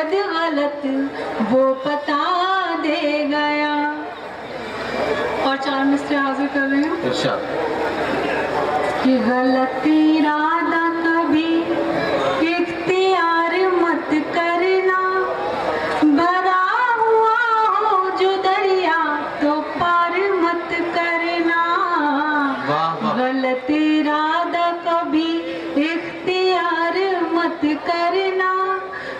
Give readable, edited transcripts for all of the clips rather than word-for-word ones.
शायद गलत वो बता दे गया। और 4 मिसरे हाजिर कर रही हूँ कि गलत इरादा कभी इख्तियार मत करना, भरा हुआ हो जो दरिया तो पार मत करना। गलत इरादा कभी इख्तियार मत करना,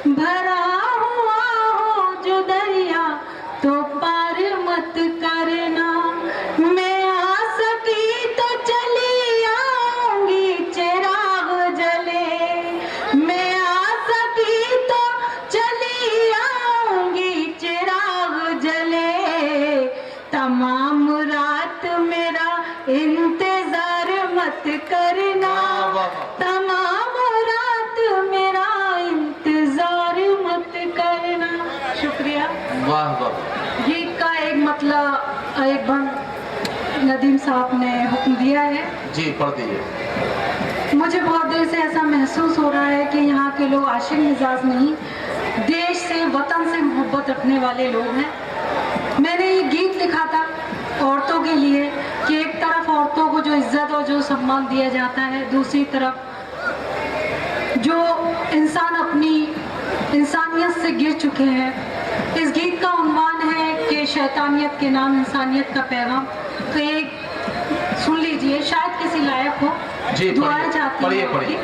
भरा हुआ हो जो दरिया तो पार मत करना। मैं आ सकी तो चली आऊंगी चिराग जले, मैं आ सकी तो चली आऊंगी चिराग जले। तमाम रात मेरा इंतजार मत करना, तमाम रात मेरा इंतजार मत करना। शुक्रिया। वाह वाह। गीत का एक मतलब एक नदीम साहब ने हुक्म दिया है। जी पढ़ दीजिए। मुझे बहुत देर से ऐसा महसूस हो रहा है कि यहाँ के लोग आशिक मिजाज नहीं, देश से वतन से मोहब्बत रखने वाले लोग हैं। मैंने ये गीत लिखा था औरतों के लिए कि एक तरफ औरतों को जो इज्जत और जो सम्मान दिया जाता है, दूसरी तरफ जो इंसान अपनी इंसानियत से गिर चुके हैं। इस गीत का उन्वान है कि शैतानियत के नाम इंसानियत का पैगाम। तो एक सुन लीजिए, शायद किसी लायक हो। जी दुआएं चाहती पढ़िए हूँ पढ़िए।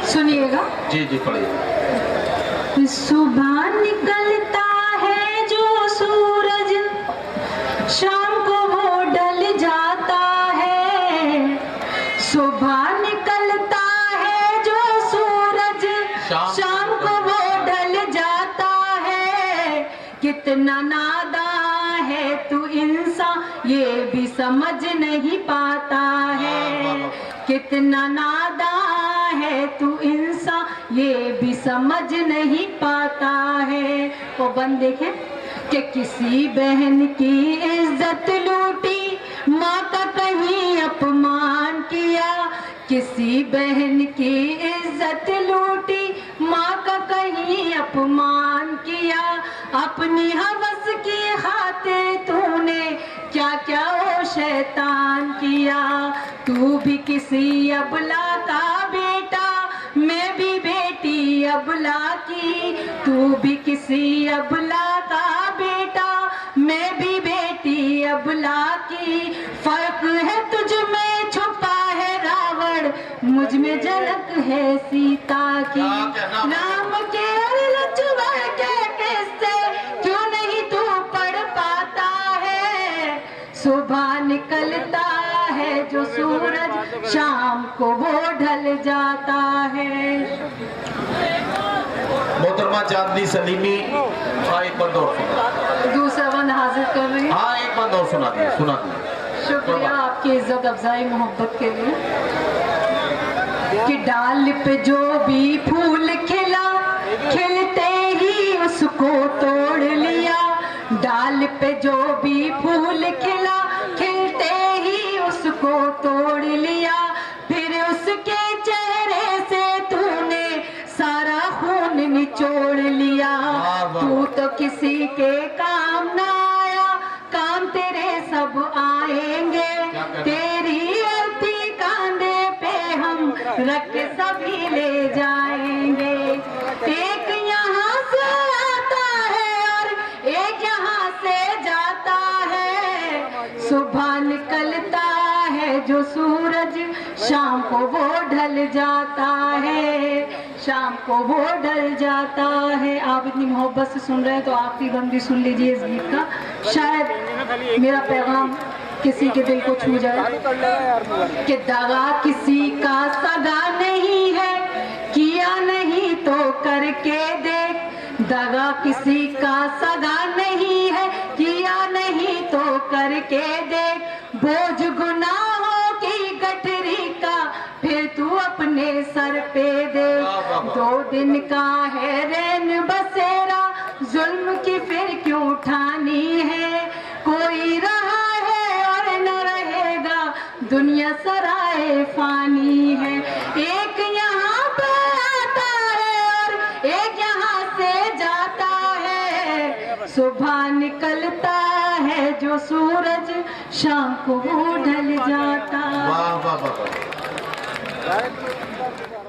सुनिएगा। जी जी पढ़िए। सुबह निकलता है जो सूरज, शाम को वो ढल जाता है। सुबह निकलता है जो सूरज, शाम को वो ढल जाता है। कितना नादान है तू इंसान ये भी समझ नहीं पाता है। कितना नादान है तू इंसान ये भी समझ नहीं पाता है। वो बंद देखें कि किसी बहन की इज्जत लूटी, माँ का कहीं अपमान किया। किसी बहन की इज्जत लूटी, माँ का कहीं अपमान किया। अपनी हवस की खातिर तूने क्या क्या ओ शैतान किया। तू भी किसी अबला का बेटा, मैं भी बेटी अबला की। तू भी किसी अबला का बेटा, मैं भी बेटी अबला की। फर्क है तुझ में छुपा है रावण, मुझ में झलक है सीता की। राम के और लक्ष्मण के किस्से क्यों नहीं तू पढ़ पाता है। सुबह निकलता है जो सूरज, शाम को वो ढल जाता है। मोहतरमा चांदनी सलीमी। हाँ एक बंद और सुना। दूसरा बंद हाजिर कर रही हूँ। हाँ एक बंद और सुना दिए। शुक्रिया आपकी इज्जत अफजाई मोहब्बत के लिए। कि डाल पे जो भी फूल खिला, खिलते ही उसको तोड़ लिया। डाल पे जो भी फूल खिला, खिलते ही उसको तोड़ लिया। फिर उसके चेहरे से तूने सारा खून निचोड़ लिया। तू तो किसी के काम ना आया, काम तेरे सब आएंगे। तेरी अर्थी कांधे पे हम रख के सभी ले जाएंगे। एक यहाँ से आता है और एक यहाँ से जाता है। सुबह निकलता है जो सूरज, शाम को वो ढल जाता है। शाम को वो ढल जाता है। आप इतनी मोहब्बत से सुन रहे हैं तो आखिरी बंद भी सुन लीजिए इस गीत का। शायद मेरा पैगाम किसी के दिल को छू जाए। कि दगा किसी का सगा नहीं है, किया नहीं तो करके देख। दगा किसी का सगा नहीं है, किया नहीं तो करके देख। बोझ गुनाहों की गठरी का फिर तू अपने सर पे दे। 2 दिन का है रैन बसेरा, जुल्म की फिर क्यों उठानी है। دنیا سرائے فانی ہے، ایک یہاں پہ آتا ہے اور ایک یہاں سے جاتا ہے، صبح نکلتا ہے جو سورج شام کو ڈھل جاتا ہے۔ واہ واہ واہ واہ۔